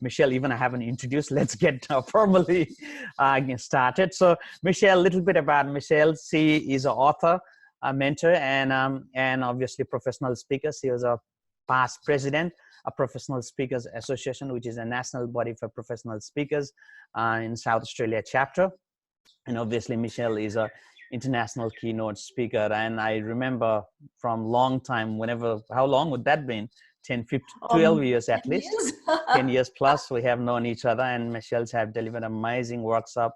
Michelle, even I haven't introduced. Let's get formally started. So Michelle, a little bit about Michelle. She is an author, a mentor, and obviously professional speaker. She was a past president of Professional Speakers Association, which is a national body for professional speakers in South Australia chapter. And obviously Michelle is a international keynote speaker. And I remember from long time, how long would that been? 10, 15, 12 years at least, 10 years plus we have known each other, and Michelle's have delivered amazing workshop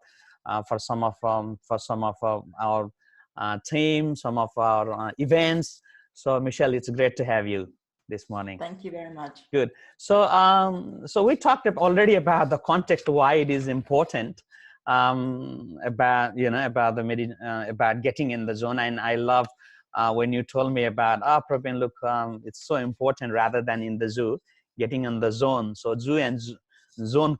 for some of our team, some of our events. So Michelle, it's great to have you this morning. Thank you very much. Good. So so we talked already about the context, why it is important, about about getting in the zone. And I love when you told me about, Prabin, look, it's so important rather than in the zoo, getting in the zone. So zoo and zone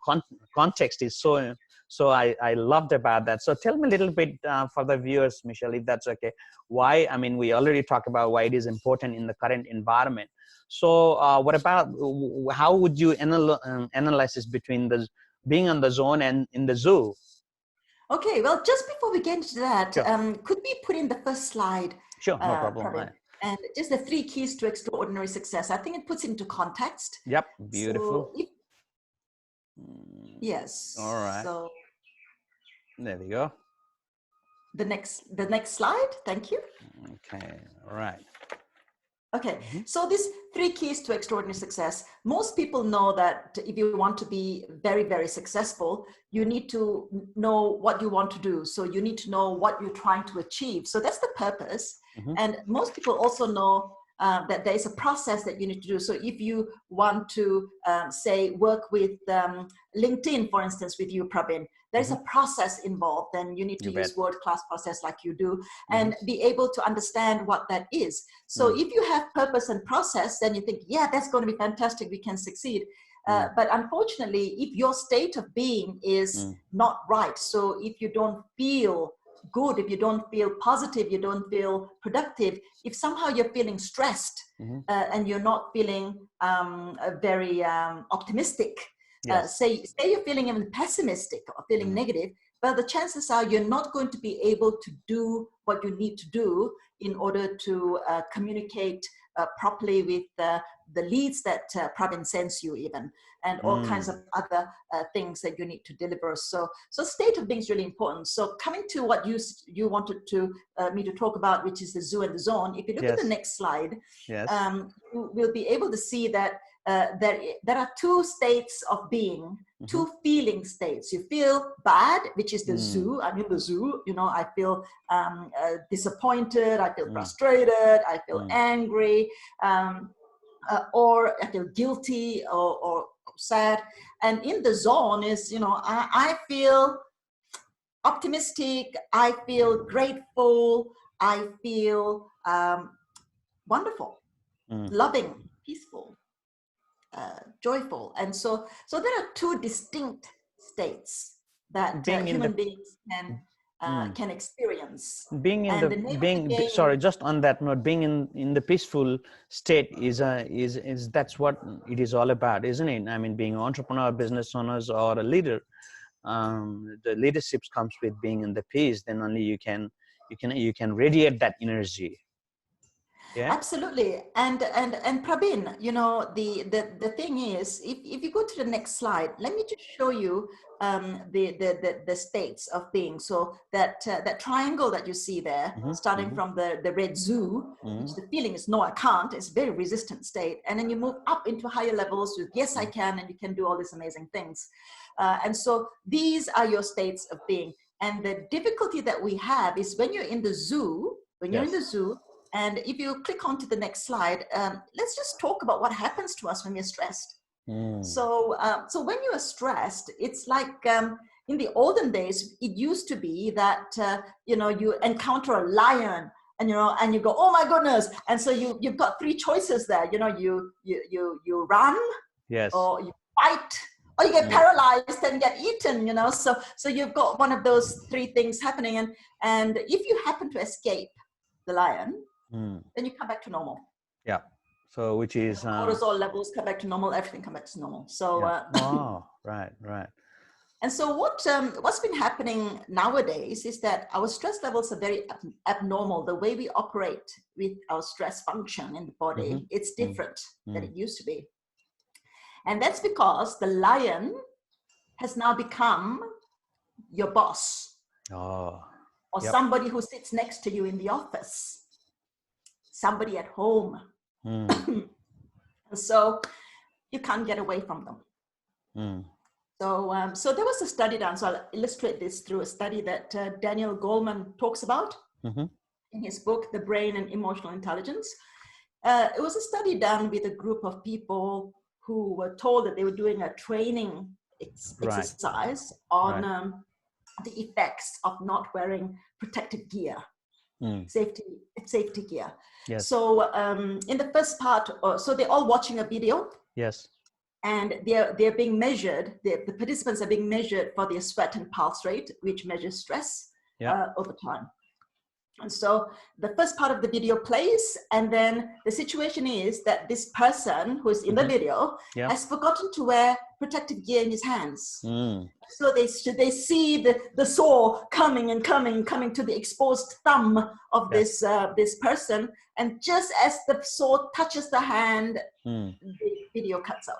context is so I loved about that. So tell me a little bit for the viewers, Michelle, if that's okay. Why, I mean, we already talked about why it is important in the current environment. So what about, how would you analyze this between the being on the zone and in the zoo? Okay, well, just before we get into that, sure. Could we put in the first slide? Sure, no problem. Prabin? And just the 3 keys to extraordinary success. I think it puts into context. Yep, beautiful. So yes. All right. So there we go. The next slide. Thank you. Okay. All right. Okay, so these 3 keys to extraordinary success. Most people know that if you want to be very, very successful, you need to know what you want to do. So you need to know what you're trying to achieve. So that's the purpose. And most people also know that there is a process that you need to do. So if you want to, say, work with LinkedIn, for instance, with you, Prabin, there's a process involved, and you need to use world-class process like you do, and be able to understand what that is. So if you have purpose and process, then you think, yeah, that's going to be fantastic, we can succeed. But unfortunately, if your state of being is not right, so if you don't feel good, if you don't feel positive, you don't feel productive, if somehow you're feeling stressed and you're not feeling very optimistic, say you're feeling even pessimistic or feeling negative, well, the chances are you're not going to be able to do what you need to do in order to communicate properly with the leads that Prabin sends you even, and all kinds of other things that you need to deliver. So state of being is really important. So coming to what you wanted to me to talk about, which is the zoo and the zone. If you look at the next slide, you will be able to see that there are 2 states of being, 2 feeling states. You feel bad, which is the zoo. I'm in the zoo, you know, I feel disappointed, I feel frustrated, I feel angry, or I feel guilty or sad. And in the zone is, you know, I feel optimistic, I feel grateful, I feel wonderful, loving, peaceful, joyful. And so there are 2 distinct states that human beings can experience. Being in sorry, just on that note, being in the peaceful state is that's what it is all about, isn't it? I mean, being an entrepreneur, business owners, or a leader, the leadership comes with being in the peace. Then only you can radiate that energy. Yeah, absolutely. And Prabin, you know, the thing is, if you go to the next slide, let me just show you the states of being. So that triangle that you see there, starting from the red zoo, which the feeling is no, I can't. It's a very resistant state, and then you move up into higher levels with yes, I can, and you can do all these amazing things. And so these are your states of being. And the difficulty that we have is when you're in the zoo. And if you click on to the next slide, let's just talk about what happens to us when we're stressed. So when you are stressed, it's like in the olden days, it used to be that, you know, you encounter a lion and, you know, and you go, oh my goodness. And so you've got 3 choices there. You know, you run, or you fight, or you get paralyzed and get eaten, you know. So you've got one of those 3 things happening. And if you happen to escape the lion, then you come back to normal. Yeah. So which is cortisol levels come back to normal, everything come back to normal. So oh, right. and so what's been happening nowadays is that our stress levels are very abnormal. The way we operate with our stress function in the body, it's different than it used to be. And that's because the lion has now become your boss. Oh. Or somebody who sits next to you in the office, somebody at home. So you can't get away from them. So there was a study done, so I'll illustrate this through a study that Daniel Goleman talks about in his book, The Brain and Emotional Intelligence. It was a study done with a group of people who were told that they were doing a training exercise on the effects of not wearing protective gear, safety gear. Yes. So in the first part, so they're all watching a video. Yes. And they're being measured, the participants are being measured for their sweat and pulse rate, which measures stress over time. And so the first part of the video plays, and then the situation is that this person who is in the video has forgotten to wear protective gear in his hands. So they see the saw coming to the exposed thumb of this person, and just as the saw touches the hand, the video cuts out.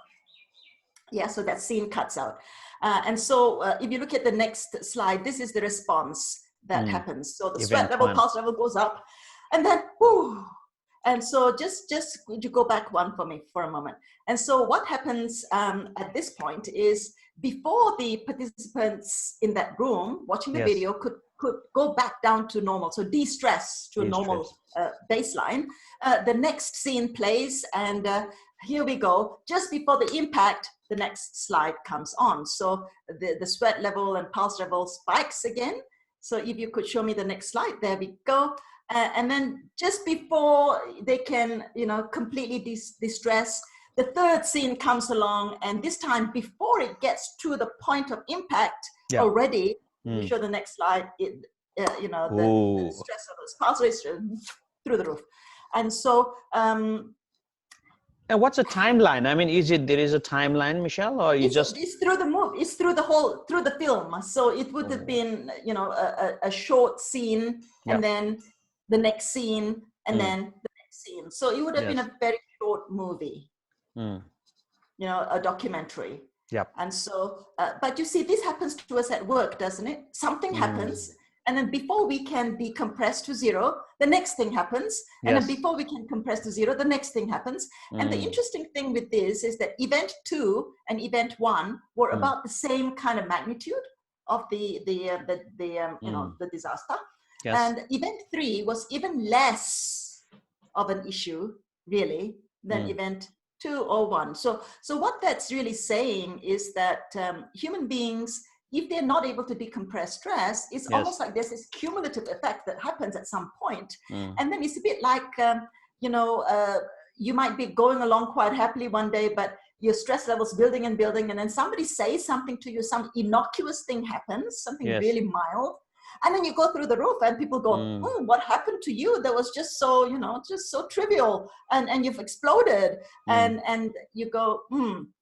Yeah, so that scene cuts out. And so if you look at the next slide, this is the response that happens. So the sweat level, pulse level goes up, and then whoo. And so just could you go back one for me for a moment? And so what happens at this point is, before the participants in that room watching the video could go back down to normal, so de-stress to a normal baseline, the next scene plays, and here we go. Just before the impact, the next slide comes on. So the sweat level and pulse level spikes again. So if you could show me the next slide, there we go. And then just before they can, completely de-stress, the third scene comes along, and this time before it gets to the point of impact already, you show the next slide, the stress levels, pulse rates through the roof. And so, and what's a timeline? I mean, there is a timeline, Michelle, or it's through the movie, it's through the film. So it would have been, a short scene, and then the next scene, and then the next scene. So it would have been a very short movie, a documentary. Yep. And so, but you see, this happens to us at work, doesn't it? Something happens, and then before we can be compressed to zero, the next thing happens. And then before we can compress to zero, the next thing happens. And the interesting thing with this is that event 2 and event 1 were about the same kind of magnitude of the disaster. Yes. And event 3 was even less of an issue, really, than event 2 or 1. So what that's really saying is that human beings, if they're not able to decompress stress, it's almost like there's this cumulative effect that happens at some point. And then it's a bit like, you might be going along quite happily one day, but your stress levels building, and then somebody says something to you, some innocuous thing happens, something really mild. And then you go through the roof, and people go, what happened to you? That was just so, just so trivial. And you've exploded. And you go,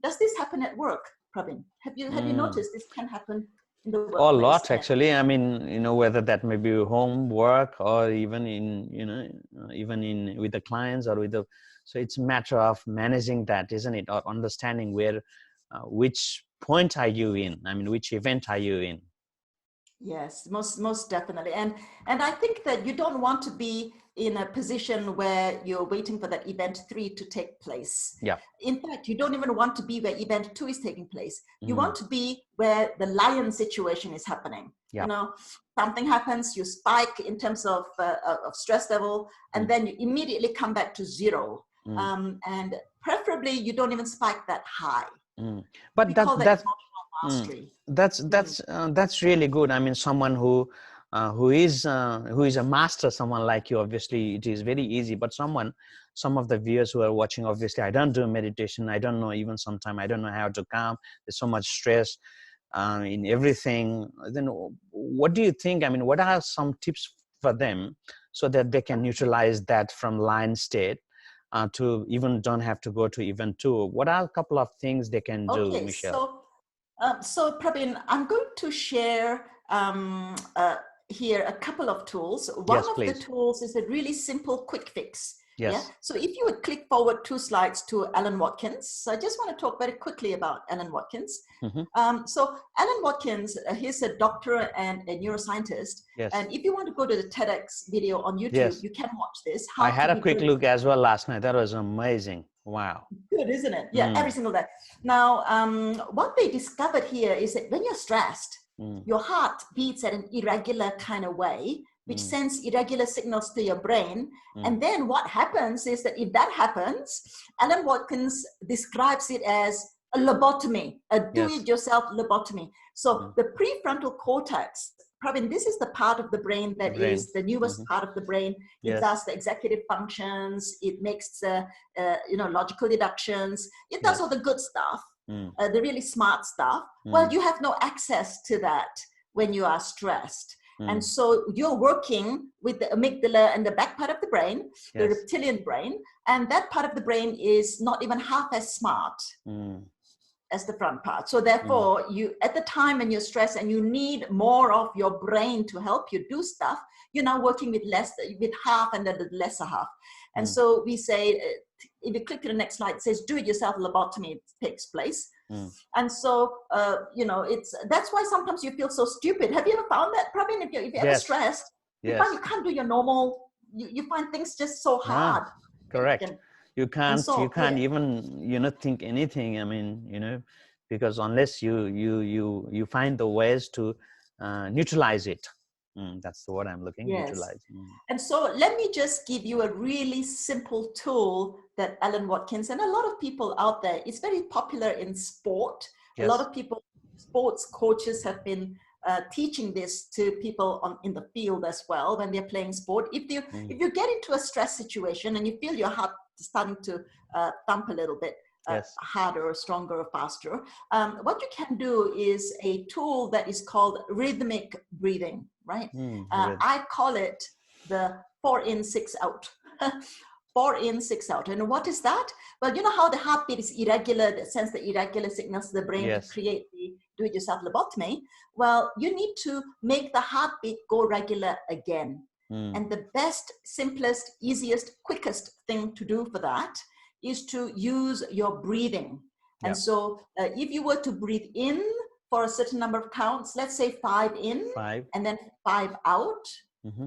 does this happen at work, Prabin? Have you noticed this can happen in the workplace? A lot, actually. I mean, whether that may be home work, or even in, with the clients, or with so it's a matter of managing that, isn't it? Or understanding which point are you in? I mean, which event are you in? Yes, most definitely. And I think that you don't want to be in a position where you're waiting for that event 3 to take place. Yeah. In fact, you don't even want to be where event 2 is taking place. You want to be where the lion situation is happening. Yeah. Something happens, you spike in terms of stress level, and then you immediately come back to zero. And preferably you don't even spike that high. But that's really good. I mean, someone who is a master, someone like you, obviously it is very easy. But some of the viewers who are watching, obviously I don't do meditation. I don't know, even sometimes I don't know how to calm. There's so much stress in everything. Then what do you think? I mean, what are some tips for them so that they can neutralize that from lion state to even don't have to go to event 2? What are a couple of things they can do, Okay, Michelle? so Prabin, I'm going to share here a couple of tools. One Yes, of the please. tools is a really simple quick fix. Yes. Yeah. So if you would click forward 2 slides to Alan Watkins. So I just want to talk very quickly about Alan Watkins. So Alan Watkins, he's a doctor and a neuroscientist. Yes. And if you want to go to the TEDx video on YouTube, Yes. you can watch this. I had a quick look as well last night. That was amazing. Wow. Good, isn't it? Yeah, every single day. Now, what they discovered here is that when you're stressed, your heart beats at an irregular kind of way, which sends irregular signals to your brain. And then what happens is that if that happens, Alan Watkins describes it as a lobotomy, a do-it-yourself lobotomy. So the prefrontal cortex, Prabin, this is the part of the brain that is the newest part of the brain. It does the executive functions. It makes logical deductions. It does all the good stuff, the really smart stuff. Well, you have no access to that when you are stressed. And so you're working with the amygdala and the back part of the brain, the reptilian brain, and that part of the brain is not even half as smart as the front part. So therefore, you at the time when you're stressed and you need more of your brain to help you do stuff, you're now working with half and then the lesser half. And so we say, if you click to the next slide, it says do-it-yourself lobotomy takes place. And so, that's why sometimes you feel so stupid. Have you ever found that, Prabin? If you're ever stressed, you find you can't do your normal, you find things just so hard. Correct. You can't even, think anything. I mean, because unless you find the ways to neutralize it. That's the word I'm looking, neutralize. And so let me just give you a really simple tool that Alan Watkins and a lot of people out there, it's very popular in sport. A lot of people, sports coaches have been teaching this to people in the field as well when they're playing sport. If you get into a stress situation and you feel your heart starting to thump a little bit, harder or stronger or faster, what you can do is a tool that is called rhythmic breathing, right? I call it the 4 in, 6 out. 4 in, 6 out. And what is that? Well, you know how the heartbeat is irregular, that sends the irregular signals to the brain to create the do-it-yourself lobotomy? Well, you need to make the heartbeat go regular again. And the best, simplest, easiest, quickest thing to do for that is to use your breathing. And so if you were to breathe in for a certain number of counts, let's say 5 in, and then 5 out,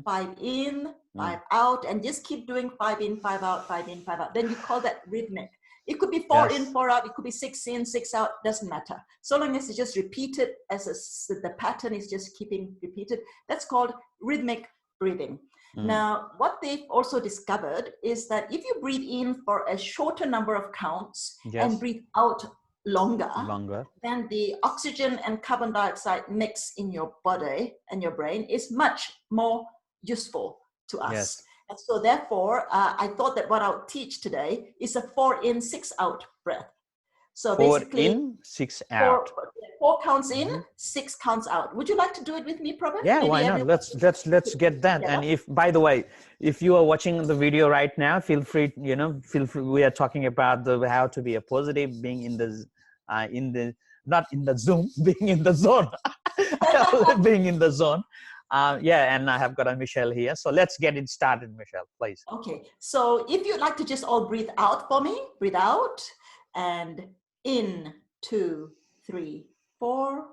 5 in, 5 out, and just keep doing 5 in, 5 out, 5 in, 5 out. Then you call that rhythmic. It could be 4 in, 4 out. It could be 6 in, 6 out. Doesn't matter. So long as it's just repeated, the pattern is just keeping repeated. That's called rhythmic breathing. Now, what they've also discovered is that if you breathe in for a shorter number of counts and breathe out longer, then the oxygen and carbon dioxide mix in your body and your brain is much more useful to us. And so therefore, I thought that what I'll teach today is a 4 in, 6 out breath. So 4 basically, in, 6 out. 4 counts in, 6 counts out. Would you like to do it with me, Prabin? Yeah, maybe why not? Let's get that. And if, by the way, if you are watching the video right now, feel free. We are talking about how to be a positive, being in the not in the Zoom, being in the zone, being in the zone. And I have got a Michelle here. So let's get it started, Michelle, please. Okay. So if you'd like to just all breathe out for me, breathe out and in, 2, 3, 4,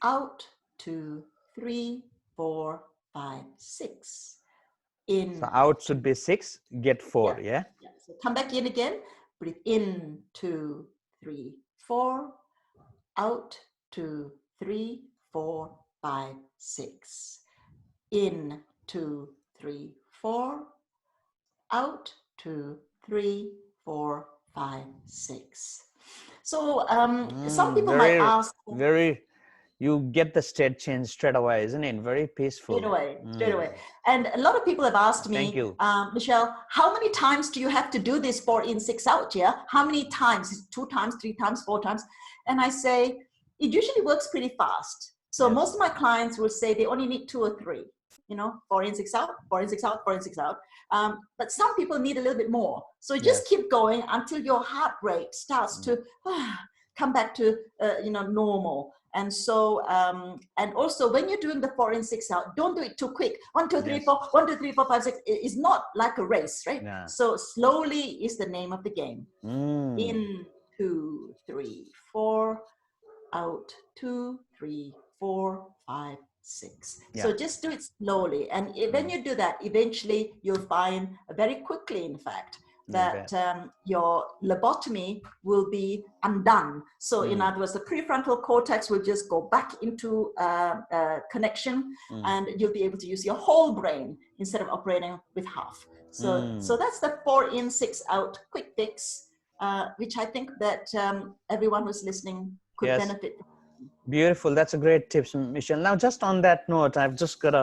out, 2, 3, 4, 5, 6. In. So out should be 6, get 4, yeah? So come back in again, breathe in, 2, 3, 4, out, 2, 3, 4, 5, 6. In, 2, 3, 4, out, 2, 3, 4, 5, 6. So some people might ask, you get the state change straight away, isn't it? Very peaceful. Straight away. And a lot of people have asked me, Michelle, how many times do you have to do this 4 in, 6 out? Yeah, how many times? 2 times, 3 times, 4 times? And I say it usually works pretty fast. So most of my clients will say they only need 2 or 3. 4 in, 6 out, 4 in, 6 out, 4 in, 6 out. But some people need a little bit more. So just keep going until your heart rate starts to come back to, normal. And so, and also when you're doing the 4 in, 6 out, don't do it too quick. 1, 2, 3, 4, 1, 2, 3, 4, 5, 6. It's not like a race, right? Yeah. So slowly is the name of the game. In, 2, 3, 4, out, 2, 3, 4, 5, 6. So just do it slowly. And when you do that, eventually you'll find very quickly, in fact, that your lobotomy will be undone. So in other words, the prefrontal cortex will just go back into connection, and you'll be able to use your whole brain instead of operating with half. So that's the 4 in, 6 out quick fix, which I think that everyone who's listening could benefit. Beautiful. That's a great tips, Michelle. Now, just on that note, I've just got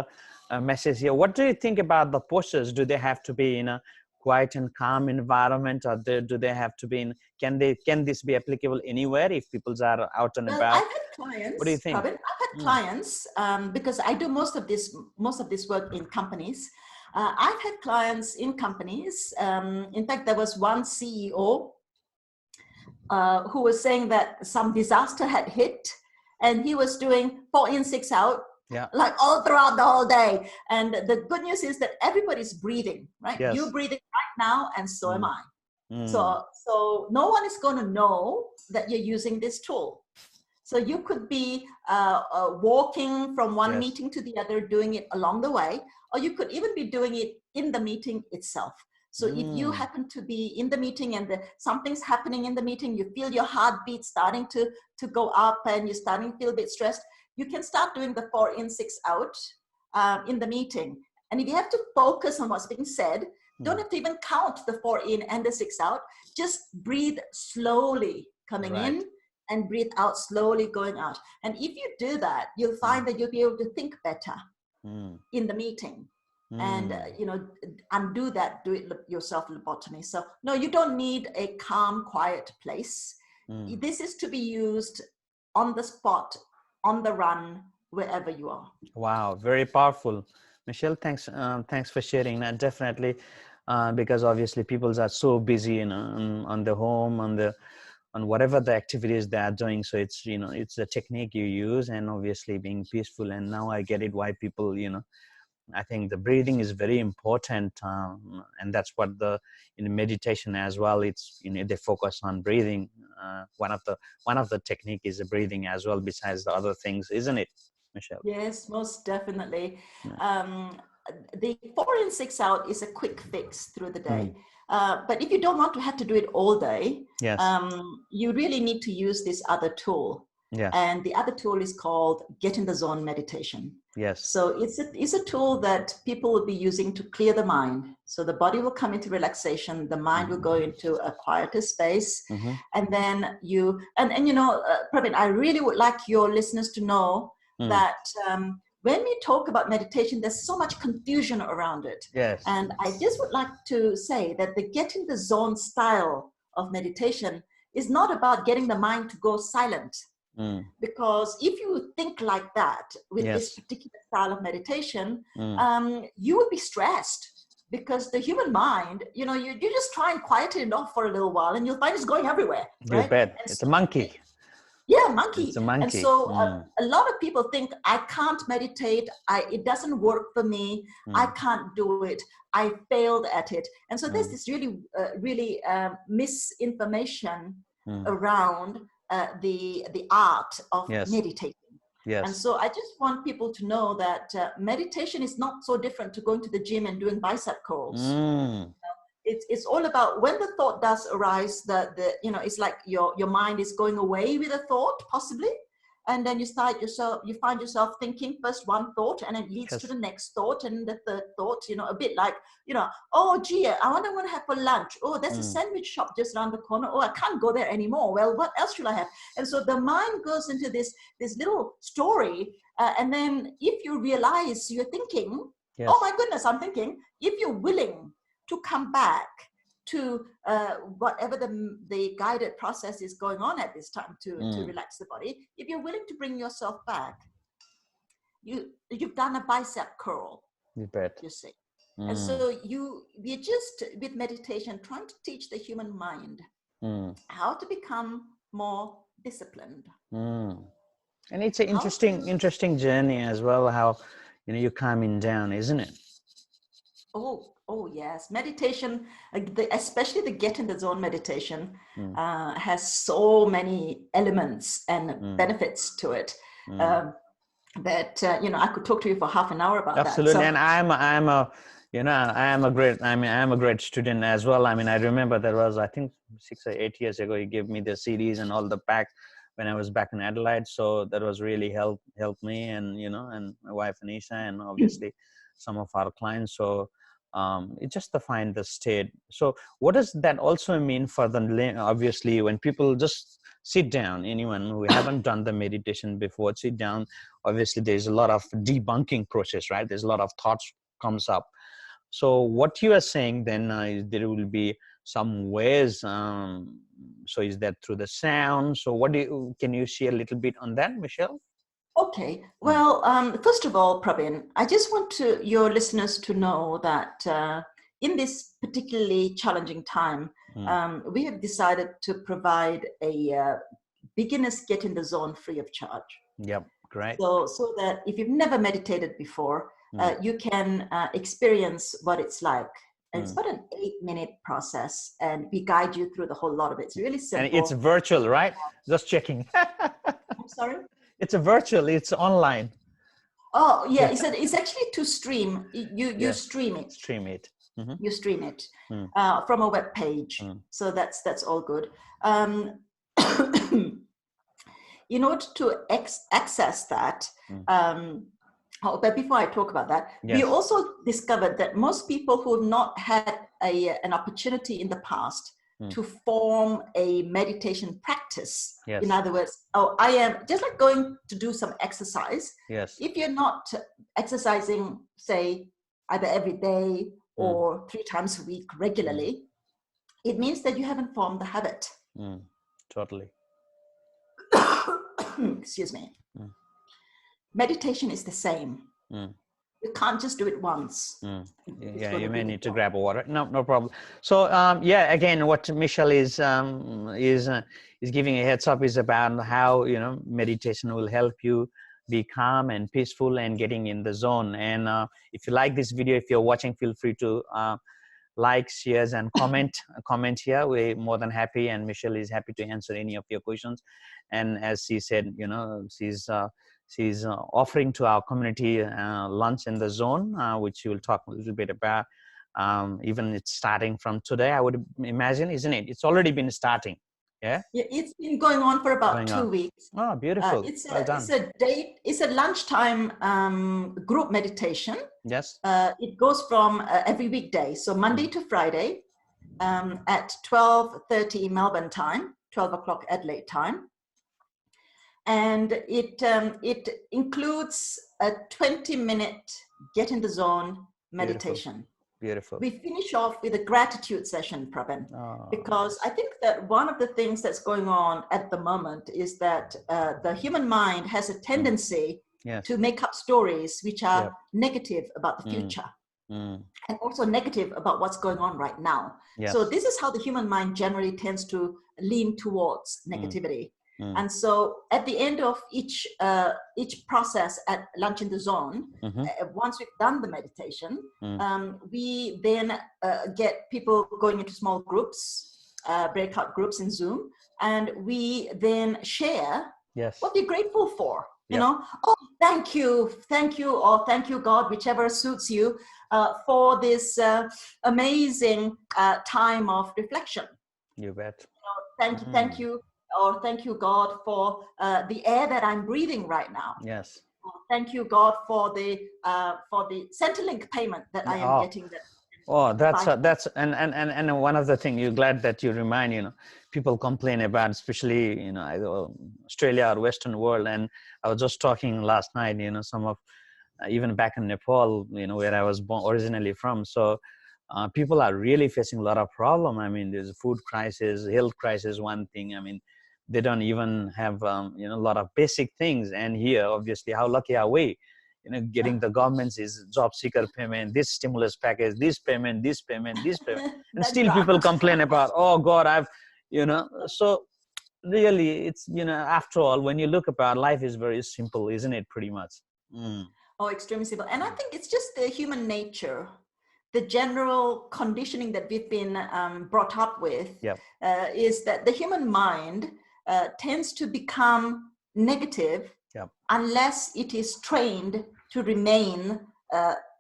a message here. What do you think about the postures? Do they have to be in a quiet and calm environment, or do they have to be in, can this be applicable anywhere if people are out and about? I've had clients, what do you think? Prabin, I've had clients, because I do most of this work in companies. I've had clients in companies. In fact, there was one CEO who was saying that some disaster had hit, and he was doing 4 in, 6 out, like all throughout the whole day. And the good news is that everybody's breathing, right? You're breathing right now, and so am I. So no one is going to know that you're using this tool. So you could be walking from one meeting to the other, doing it along the way, or you could even be doing it in the meeting itself. So if you happen to be in the meeting and something's happening in the meeting, you feel your heartbeat starting to go up and you're starting to feel a bit stressed, you can start doing the 4 in, 6 out in the meeting. And if you have to focus on what's being said, don't have to even count the 4 in and the 6 out. Just breathe slowly coming in and breathe out slowly going out. And if you do that, you'll find that you'll be able to think better in the meeting. And undo that, do it yourself lobotomy. So no, you don't need a calm, quiet place. This is to be used on the spot, on the run, wherever you are. Wow, very powerful, Michelle. Thanks for sharing that. Definitely, because obviously people are so busy, on the home, on whatever the activities they are doing. So it's it's the technique you use, and obviously being peaceful. And now I get it why people I think the breathing is very important, and that's what in meditation as well. It's they focus on breathing. One of the technique is the breathing as well, besides the other things, isn't it, Michelle? Yes, most definitely. The 4 in, 6 out is a quick fix through the day. But if you don't want to have to do it all day, you really need to use this other tool. And the other tool is called Get in the Zone meditation. So it's a tool that people will be using to clear the mind. So the body will come into relaxation, the mind will go into a quieter space, and then Prabin, I really would like your listeners to know that when we talk about meditation, there's so much confusion around it. And I just would like to say that the Get in the Zone style of meditation is not about getting the mind to go silent. Because if you think like that with this particular style of meditation, you will be stressed, because the human mind, you just try and quieten it off for a little while and you'll find it's going everywhere. You bet. It's a monkey. Yeah, monkey. It's a monkey. And so a lot of people think, I can't meditate. It doesn't work for me. I can't do it. I failed at it. And so there's this really misinformation around the art of meditating. And so I just want people to know that meditation is not so different to going to the gym and doing bicep curls. It's all about when the thought does arise, it's like your mind is going away with a thought, possibly. And then you find yourself thinking first one thought, and it leads to the next thought and the third thought, a bit like, oh, gee, I wonder what I have for lunch. Oh, there's a sandwich shop just around the corner. Oh, I can't go there anymore. Well, what else should I have? And so the mind goes into this little story. And then if you realize you're thinking, oh my goodness, I'm thinking, if you're willing to come back to whatever the guided process is going on at this time to relax the body, if you're willing to bring yourself back, you've done a bicep curl. You bet. you see. And so we're just, with meditation, trying to teach the human mind how to become more disciplined. And it's an interesting journey as well, how, you know, you're calming down, isn't it? Oh yes. Meditation, especially the get in the zone meditation, has so many elements and benefits to it. That you know, I could talk to you for half an hour about Absolutely. that. So, And I am a great student as well. I mean, I remember there was, I think 6 or 8 years ago, he gave me the CDs and all the packs when I was back in Adelaide. So that was really helped me, and, you know, and my wife Anisha, and obviously some of our clients. So it's just to find the state. So what does that also mean for the, obviously, when people just sit down, anyone who haven't done the meditation before, sit down, obviously there's a lot of debunking process, right? There's a lot of thoughts comes up. So what you are saying then is there will be some ways, so is that through the sound? So can you share a little bit on that, Michelle? okay. Well, first of all, Prabin, I just want your listeners to know that in this particularly challenging time, we have decided to provide a beginners get in the zone free of charge. Yep, great. So that if you've never meditated before, you can experience what it's like. And it's about an 8-minute process, and we guide you through the whole lot of it. It's really simple. And it's virtual, right? Just checking. I'm sorry? It's a virtual, it's online. Oh, yeah. It's actually to stream. You stream it. Stream it. You stream it from a web page. So that's all good. In order to access that, but before I talk about that, we also discovered that most people who have not had an opportunity in the past to form a meditation practice. In other words, I am just like going to do some exercise. If you're not exercising, say, either every day or 3 times a week regularly, it means that you haven't formed the habit. Totally. Excuse me. Meditation is the same. You can't just do it once. Yeah, you may need to grab a water. No problem. So yeah, again, what Michelle is giving a heads up is about how, you know, meditation will help you be calm and peaceful and getting in the zone. And if you like this video, if you're watching, feel free to like, shares, and comment here. We're more than happy, and Michelle is happy to answer any of your questions. And as she said, you know, she's offering to our community lunch in the zone, which we will talk a little bit about. Even it's starting from today, I would imagine, isn't it? It's already been starting. Yeah, it's been going on for about 2 weeks. Oh, beautiful. Well done. It's a lunchtime group meditation. Yes. It goes from every weekday, so Monday to Friday at 12:30 Melbourne time, 12 o'clock Adelaide time. And it includes a 20-minute get in the zone meditation. Beautiful. We finish off with a gratitude session, Prabin, because I think that one of the things that's going on at the moment is that the human mind has a tendency to make up stories which are negative about the future and also negative about what's going on right now. So this is how the human mind generally tends to lean towards negativity. And so at the end of each process at Lunch in the Zone, once we've done the meditation, we then get people going into small groups, breakout groups in Zoom, and we then share what we're grateful for. You know, oh, thank you, or thank you, God, whichever suits you, for this amazing time of reflection. You bet. Thank you. Or thank you, God, for the air that I'm breathing right now. Yes. Or thank you, God, for the Centrelink payment that I am getting. That's and one of the things, you're glad that you remind, you know, people complain about, especially, you know, either Australia or Western world. And I was just talking last night, you know, some of even back in Nepal, you know, where I was originally from. So people are really facing a lot of problem. I mean, there's a food crisis, health crisis, one thing. I mean, they don't even have, you know, a lot of basic things. And here, obviously, how lucky are we? getting the government's is job seeker payment, this stimulus package, this payment, and still people complain about, oh God, so really it's, after all, when you look about, life is very simple, isn't it, pretty much? Oh, extremely simple. And I think it's just the human nature, the general conditioning that we've been brought up with, is that the human mind tends to become negative unless it is trained to remain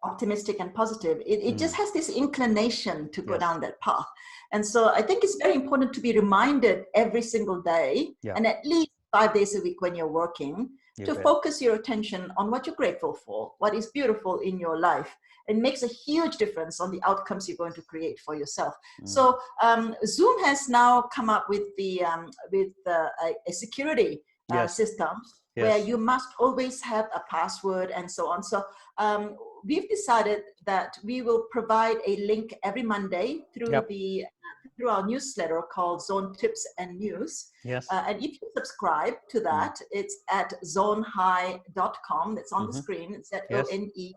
optimistic and positive. It just has this inclination to go down that path. And so I think it's very important to be reminded every single day, and at least 5 days a week when you're working, to focus your attention on what you're grateful for, what is beautiful in your life. It makes a huge difference on the outcomes you're going to create for yourself. So Zoom has now come up with a security system where you must always have a password and so on. So we've decided that we will provide a link every Monday through through our newsletter called Zone Tips and News. And if you subscribe to that, it's at zonehigh.com. It's on the screen. It's at zonehigh.com.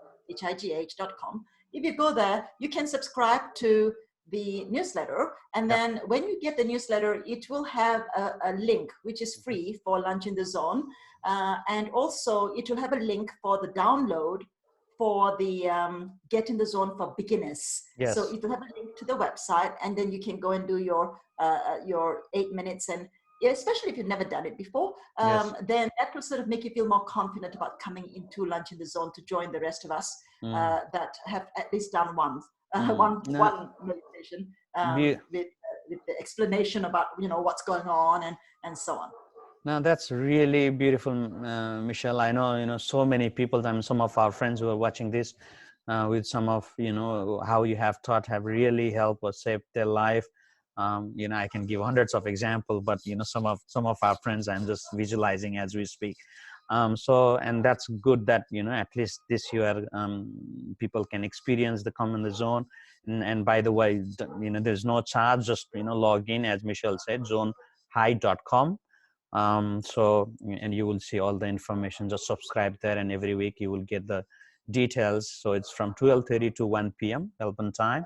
If you go there, you can subscribe to the newsletter, and then when you get the newsletter, it will have a link which is free for Lunch in the Zone, and also it will have a link for the download for the Get in the Zone for beginners. So it will have a link to the website, and then you can go and do your 8 minutes, and especially if you've never done it before, then that will sort of make you feel more confident about coming into Lunch in the Zone to join the rest of us that have at least done one meditation with the explanation about what's going on and so on. Now that's really beautiful, Michelle. I know so many people, some of our friends who are watching this, with some of how you have taught have really helped or saved their life. I can give hundreds of examples, but some of our friends I'm just visualizing as we speak. And that's good that at least this year people can experience the Come in the Zone. And by the way, there's no charge, just log in, as Michelle said, zonehigh.com. And you will see all the information. Just subscribe there, and every week you will get the details. So it's from 12:30 to 1 p.m. Melbourne time,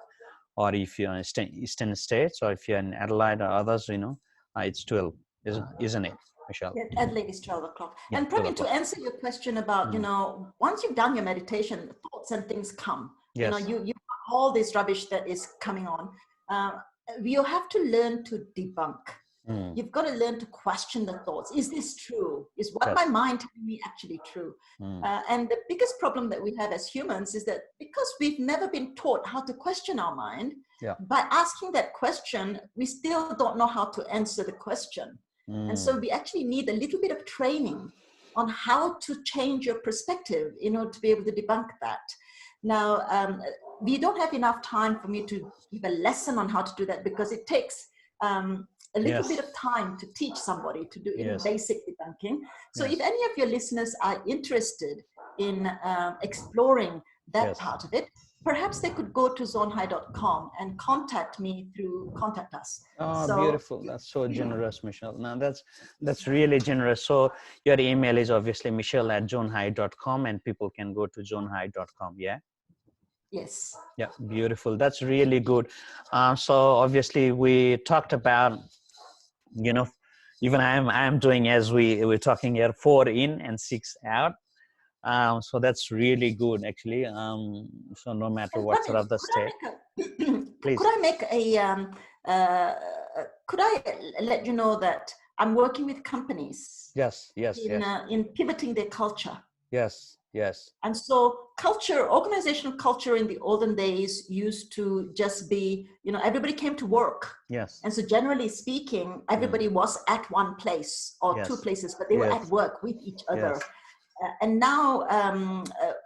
or if you're in Eastern States, or if you're in Adelaide or others, it's 12, isn't it, Michelle? Yeah, Adelaide is 12 o'clock. And Prabin, to answer your question about, once you've done your meditation, thoughts and things come. You all this rubbish that is coming on. You have to learn to debunk. You've got to learn to question the thoughts. Is this true? Is what my mind telling me actually true? And the biggest problem that we have as humans is that because we've never been taught how to question our mind, by asking that question, we still don't know how to answer the question. And so we actually need a little bit of training on how to change your perspective in order to be able to debunk that. Now, we don't have enough time for me to give a lesson on how to do that, because it takes a little bit of time to teach somebody to do basic debunking. So if any of your listeners are interested in exploring that part of it, perhaps they could go to zonehigh.com and contact us. Oh, beautiful. That's so generous, Michelle. Now that's really generous. So your email is obviously michelle@zonehigh.com, and people can go to zonehigh.com. Yes. Yeah, beautiful. That's really good. So obviously we talked about, even I am doing, as we're talking here, 4 in and 6 out. So that's really good, actually. So no matter what sort of the state. Please. Could I let you know that I'm working with companies? Yes. In pivoting their culture. Yes. And so organizational culture in the olden days used to just be, everybody came to work. Yes. And so generally speaking, everybody was at one place or two places, but they were at work with each other. And now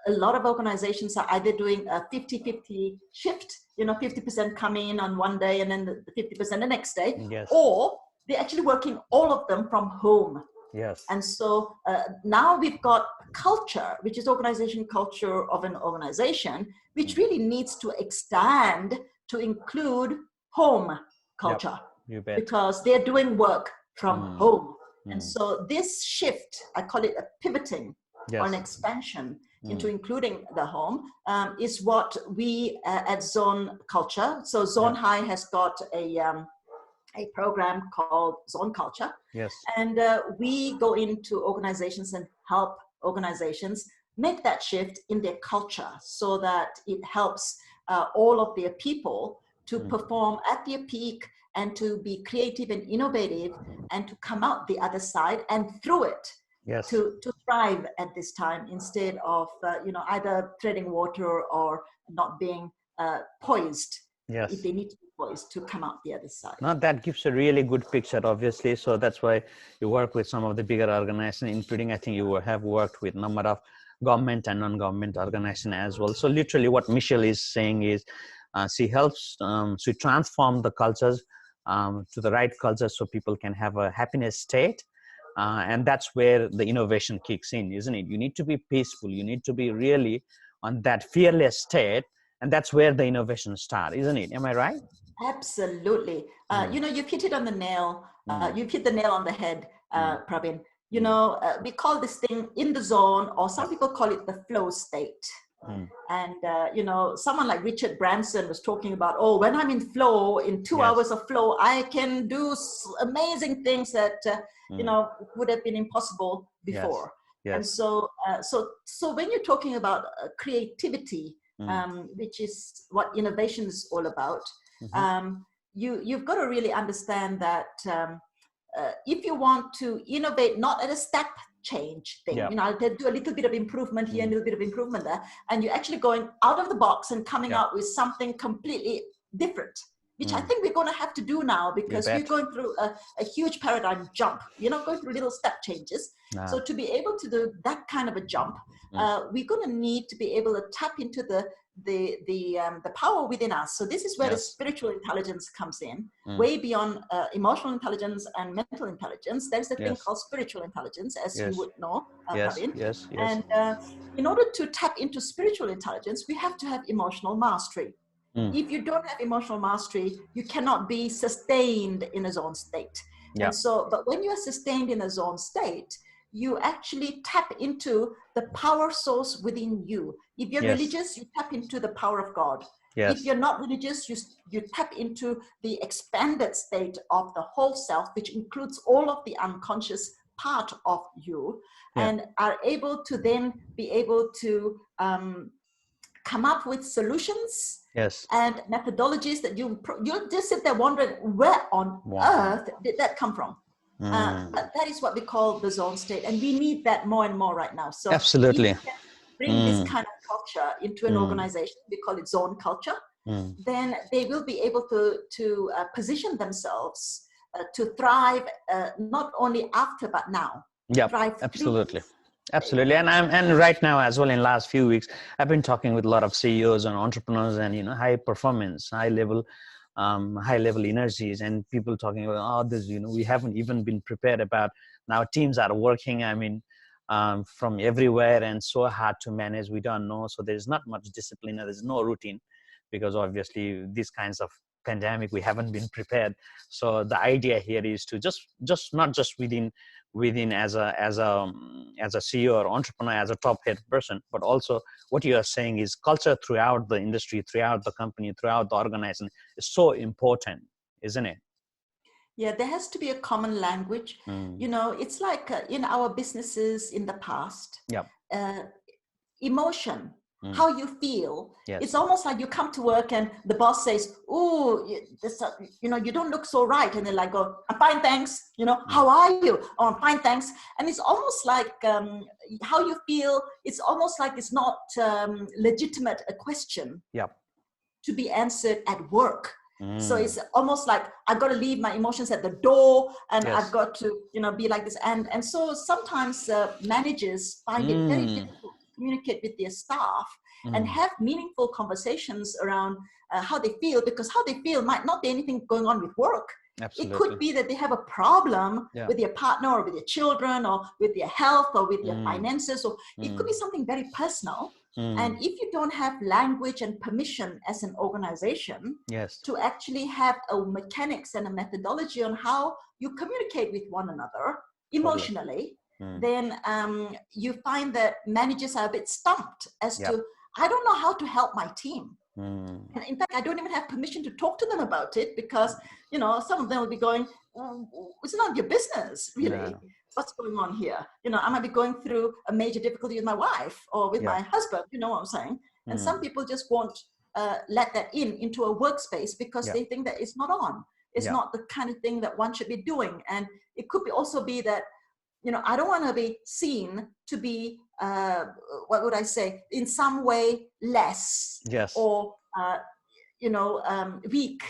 a lot of organizations are either doing a 50-50 shift, 50% come in on one day and then the 50% the next day, or they're actually working all of them from home. Yes. And so now we've got culture, which is organization culture of an organization, which really needs to expand to include home culture. You bet. Because they're doing work from home. And so this shift, I call it a pivoting or an expansion, into including the home, is what we at Zone Culture. So Zone High has got a program called Zone Culture. Yes. And we go into organizations and help organizations make that shift in their culture so that it helps all of their people to perform at their peak and to be creative and innovative and to come out the other side and through it to thrive at this time instead of, either treading water or not being poised. Yes. If they need to be poised to come out the other side. Now that gives a really good picture, obviously. So that's why you work with some of the bigger organizations, including, I think you have worked with a number of government and non-government organizations as well. So literally what Michelle is saying is she helps to transform the cultures to the right culture so people can have a happiness state. And that's where the innovation kicks in, isn't it? You need to be peaceful. You need to be really on that fearless state. And that's where the innovation starts, isn't it? Am I right? Absolutely. You've hit it on the nail. You've hit the nail on the head, Prabin. We call this thing in the zone, or some people call it the flow state. And, someone like Richard Branson was talking about, when I'm in flow, in 2 hours of flow, I can do amazing things that, would have been impossible before. Yes. And so when you're talking about creativity, which is what innovation is all about, you've got to really understand that if you want to innovate, not at a step change thing, they do a little bit of improvement here and a little bit of improvement there, and you're actually going out of the box and coming out with something completely different, which I think we're going to have to do now because we're going through a huge paradigm jump. You're not going through little step changes. So to be able to do that kind of a jump, we're going to need to be able to tap into the power within us. So this is where the spiritual intelligence comes in, way beyond emotional intelligence and mental intelligence. There's a thing called spiritual intelligence, as you would know, Prabin. And in order to tap into spiritual intelligence, we have to have emotional mastery. If you don't have emotional mastery, you cannot be sustained in a zone state. And so, but when you are sustained in a zone state, you actually tap into the power source within you. If you're religious, you tap into the power of God. If you're not religious, you tap into the expanded state of the whole self, which includes all of the unconscious part of you, and are able to then be able to come up with solutions and methodologies that you'll just sit there wondering, where on earth did that come from? But that is what we call the zone state, and we need that more and more right now. So absolutely, if you can bring this kind of culture into an organization, we call it zone culture, then they will be able to position themselves to thrive not only after but now. Absolutely. Absolutely. And right now as well, in last few weeks, I've been talking with a lot of CEOs and entrepreneurs and, high performance, high level energies, and people talking about, this, we haven't even been prepared about. Now teams are working, from everywhere and so hard to manage. We don't know. So there's not much discipline. There's no routine because obviously these kinds of pandemic, we haven't been prepared. So the idea here is to just not just within as a CEO or entrepreneur, as a top head person, but also what you are saying is culture throughout the industry, throughout the company, throughout the organization is so important, isn't it? Yeah, there has to be a common language. It's like in our businesses in the past, emotion, how you feel. It's almost like you come to work and the boss says, "Oh, you don't look so right," and they're like, "Oh, I'm fine, thanks. How are you? Oh, I'm fine, thanks." And it's almost like how you feel. It's almost like it's not legitimate a question to be answered at work. So it's almost like I've got to leave my emotions at the door, and I've got to, be like this. And so sometimes managers find it very difficult to communicate with their staff and have meaningful conversations around how they feel, because how they feel might not be anything going on with work. Absolutely. It could be that they have a problem with their partner or with their children or with their health or with their finances, or it could be something very personal. And if you don't have language and permission as an organization to actually have a mechanics and a methodology on how you communicate with one another emotionally, then you find that managers are a bit stumped as to, I don't know how to help my team. And in fact, I don't even have permission to talk to them about it because, you know, some of them will be going, it's none of your business, really. What's going on here? You know, I might be going through a major difficulty with my wife or with my husband, you know what I'm saying? And some people just won't let that into a workspace because they think that it's not on. It's not the kind of thing that one should be doing. And it could also be that, you know, I don't want to be seen to be, what would I say, in some way less or, you know, weak.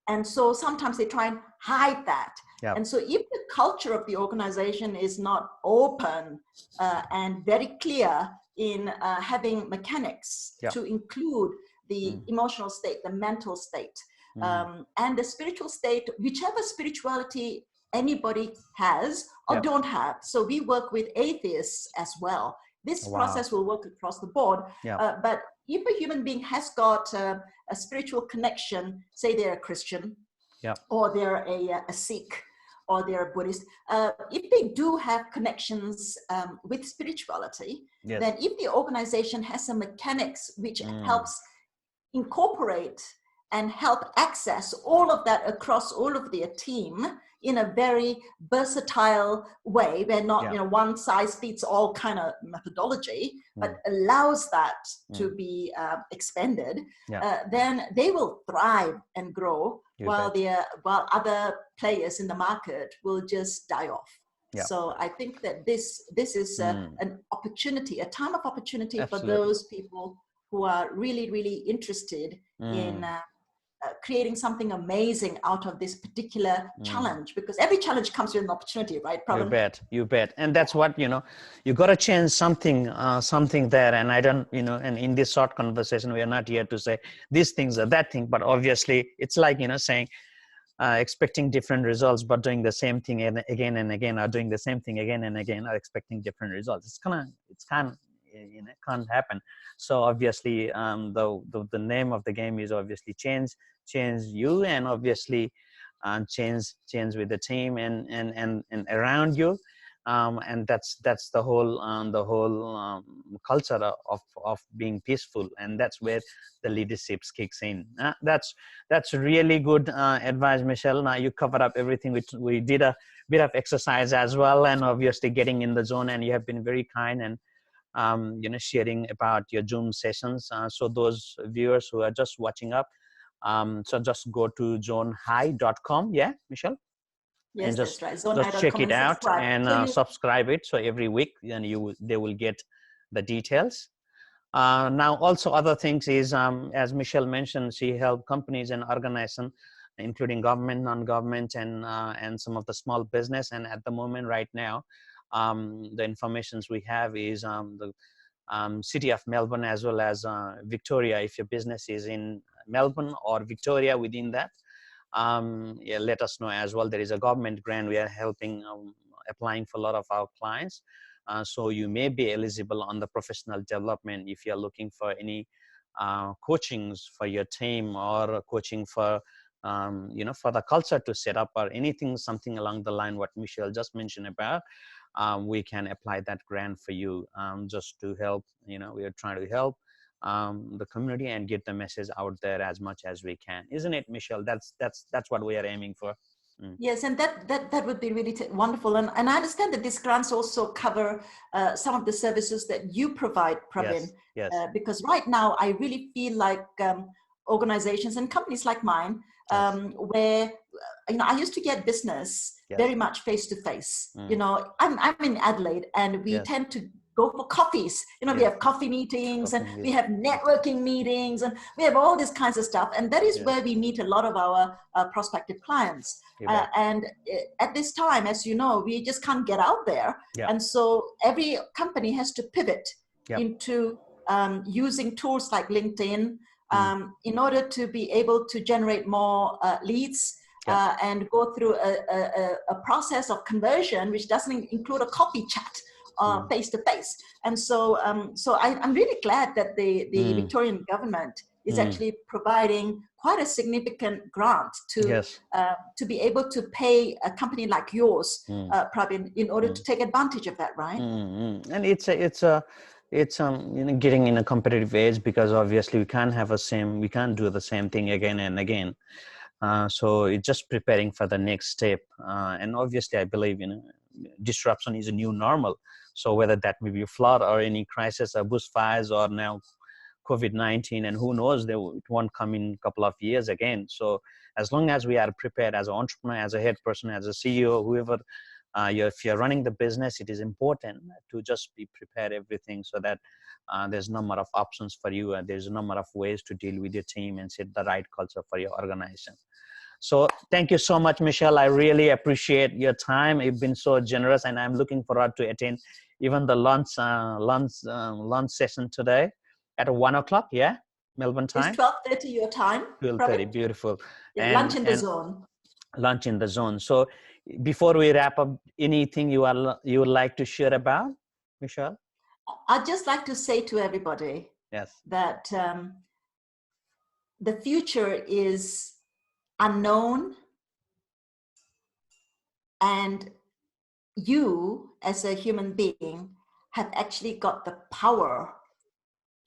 And so sometimes they try and hide that. And so if the culture of the organization is not open and very clear in having mechanics to include the emotional state, the mental state, and the spiritual state, whichever spirituality anybody has or don't have. So we work with atheists as well. This process will work across the board. But if a human being has got a spiritual connection, say they're a Christian, or they're a Sikh, or they're a Buddhist, if they do have connections with spirituality, then if the organization has some mechanics which helps incorporate and help access all of that across all of their team in a very versatile way, where not you know, one size fits all kind of methodology, but allows that to be expanded, then they will thrive and grow, while other players in the market will just die off. So I think that this is an opportunity, a time of opportunity for those people who are really, really interested in creating something amazing out of this particular challenge, because every challenge comes with an opportunity, right, Prabin? You bet. And that's what, you know, you got to change something, something there. And I don't, you know, and in this short conversation, we are not here to say these things or that thing, but obviously it's like, you know, saying, expecting different results, but doing the same thing again and again, or doing the same thing again and again, or expecting different results. It's you know, can't happen. So obviously, the name of the game is obviously change you, and obviously change with the team and around you, and that's the whole culture of being peaceful, and that's where the leadership kicks in. That's really good advice, Michelle. Now you covered up everything. We did a bit of exercise as well, and obviously getting in the zone, and you have been very kind and you know, sharing about your Zoom sessions. So those viewers who are just watching up, so just go to zonehigh.com. Yeah, Michelle? Yes, and just, that's right. Just check it out and subscribe it. So every week, then they will get the details. Now, also other things is, as Michelle mentioned, she helped companies and organizations, including government, non-government, and some of the small business. And at the moment, right now, the information we have is the city of Melbourne, as well as Victoria. If your business is in Melbourne or Victoria within that, yeah, let us know as well. There is a government grant we are helping, applying for a lot of our clients. So you may be eligible on the professional development if you're looking for any coachings for your team, or coaching for you know, for the culture to set up, or anything, something along the line what Michelle just mentioned about. We can apply that grant for you, just to help. You know, we are trying to help the community and get the message out there as much as we can, isn't it, Michelle? That's what we are aiming for. Yes, and that would be really wonderful. And I understand that these grants also cover some of the services that you provide, Prabin. Yes. Because right now I really feel like organizations and companies like mine, where, you know, I used to get business very much face to face. You know, I'm in Adelaide, and we tend to go for coffees. You know, we have coffee meetings, and we have networking meetings, and we have all these kinds of stuff. And that is where we meet a lot of our prospective clients. And at this time, as you know, we just can't get out there. And so every company has to pivot into using tools like LinkedIn in order to be able to generate more leads. And go through a process of conversion, which doesn't include a coffee chat face to face. And so, I'm really glad that the Victorian government is actually providing quite a significant grant to be able to pay a company like yours, Prabin, in order to take advantage of that, right? And it's getting in a competitive age, because obviously we can't do the same thing again and again. So it's just preparing for the next step. And obviously I believe, disruption is a new normal. So whether that may be a flood or any crisis or bushfires or now COVID-19, and who knows, it won't come in a couple of years again. So as long as we are prepared as an entrepreneur, as a head person, as a CEO, whoever, if you're running the business, it is important to just be prepared everything, so that there's a number of options for you, and there's a number of ways to deal with your team and set the right culture for your organization. So thank you so much, Michelle. I really appreciate your time. You've been so generous, and I'm looking forward to attend even the lunch session today at 1 o'clock. Yeah, Melbourne time. It's 12:30 your time. 12:30. Beautiful. Yeah, lunch in the zone. Lunch in the zone. So before we wrap up, anything you would like to share about, Michelle? I'd just like to say to everybody that the future is unknown, and you as a human being have actually got the power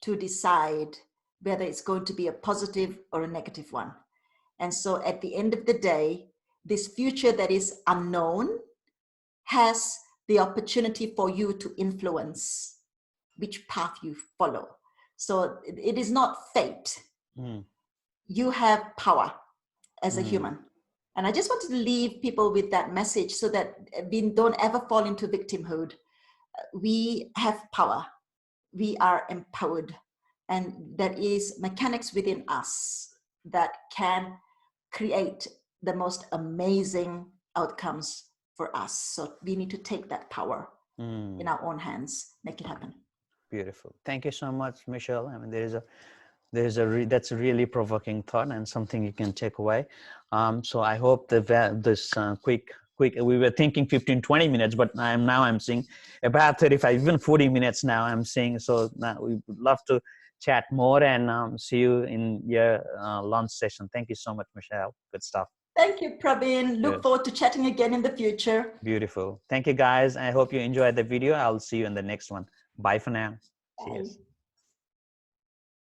to decide whether it's going to be a positive or a negative one. And so at the end of the day, this future that is unknown has the opportunity for you to influence which path you follow. So it is not fate. You have power as a human. And I just wanted to leave people with that message, so that we don't ever fall into victimhood. We have power. We are empowered. And there is mechanics within us that can create the most amazing outcomes for us. So we need to take that power in our own hands, make it happen. Beautiful. Thank you so much, Michelle. I mean, that's a really provoking thought, and something you can take away. So I hope that this quick, we were thinking 15-20 minutes, but I'm seeing about 35, even 40 minutes now I'm seeing. So now we would love to chat more, and see you in your lunch session. Thank you so much, Michelle. Good stuff. Thank you, Prabin. Look forward to chatting again in the future. Beautiful. Thank you, guys. I hope you enjoyed the video. I'll see you in the next one. Bye for now. Bye. Cheers.